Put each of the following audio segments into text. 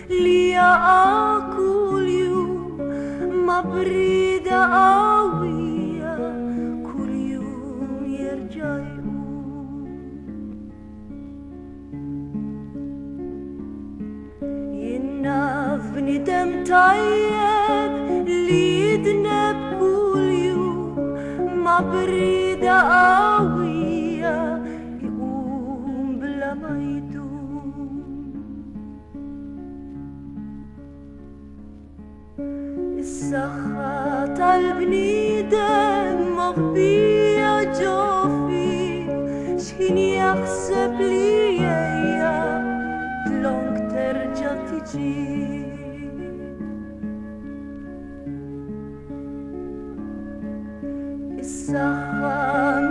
ليا كل يوم ما بريدة قوية كل يوم يرجع يقوم ينافني دم طيب اللي يدنب كل يوم ما بريدة قوية يقوم بلا ما يدوم السخات البنيدم مغبية جوفي شكين يحسب لي يا لونك ترجع تجي السخان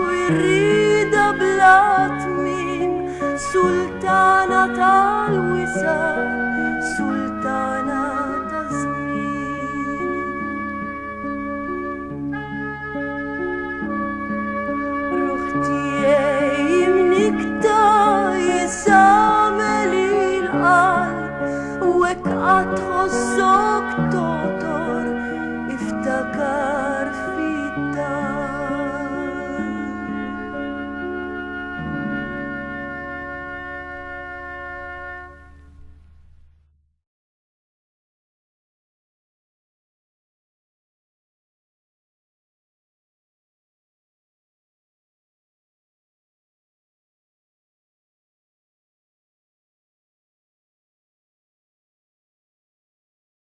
ويريدة بلا تميم سلطانة الوسام